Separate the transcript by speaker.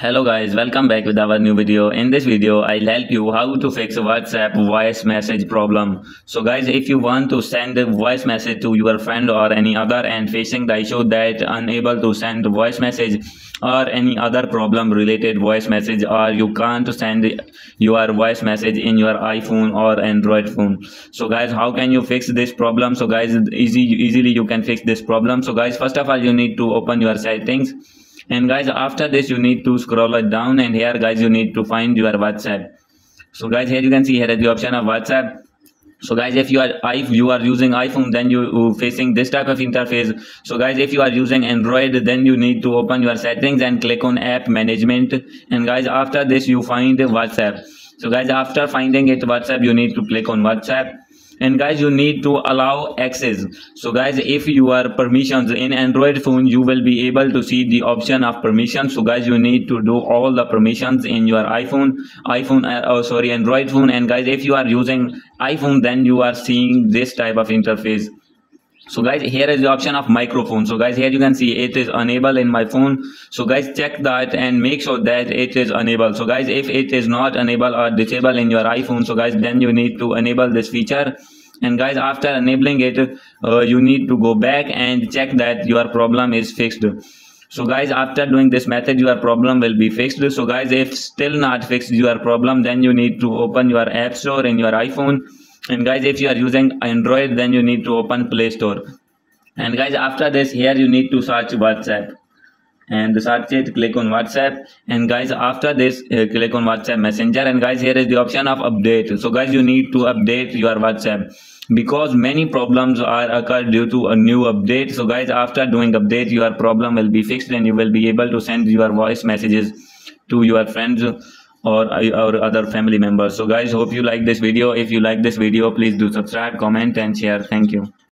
Speaker 1: Hello guys, welcome back with our new video. In this video, I'll help you how to fix WhatsApp voice message problem. So guys, if you want to send a voice message to your friend or any other and facing the issue that unable to send voice message or any other problem related voice message, or you can't send your voice message in your iPhone or Android phone. So guys, how can you fix this problem? So guys, easily you can fix this problem. So guys, first of all, you need to open your settings. And guys, after this you need to scroll it down, and here guys you need to find your WhatsApp. So guys, here you can see here is the option of WhatsApp. So guys, if you are using iPhone, then you facing this type of interface. So guys, if you are using Android, then you need to open your settings and click on app management. And guys, after this you find WhatsApp. So guys, after finding it WhatsApp, you need to click on WhatsApp. And guys, you need to allow access. So guys, if you are permissions in Android phone, you will be able to see the option of permissions. So guys, you need to do all the permissions in your Android phone. And guys, if you are using iPhone, then you are seeing this type of interface. So guys, here is the option of microphone. So guys, here you can see it is enabled in my phone. So guys, check that and make sure that it is enabled. So guys, if it is not enabled or disabled in your iPhone, so guys, then you need to enable this feature. And guys, after enabling it, you need to go back and check that your problem is fixed. So guys, after doing this method, your problem will be fixed. So guys, if still not fixed your problem, then you need to open your app store in your iPhone. And guys, if you are using Android, then you need to open Play Store. And guys, after this, here you need to search WhatsApp. And search it, click on WhatsApp. And guys, after this, click on WhatsApp Messenger. And guys, here is the option of update. So guys, you need to update your WhatsApp, because many problems are occurred due to a new update. So guys, after doing update, your problem will be fixed and you will be able to send your voice messages to your friends or other family members. So guys, hope you like this video. If you like this video, please do subscribe, comment and share. Thank you.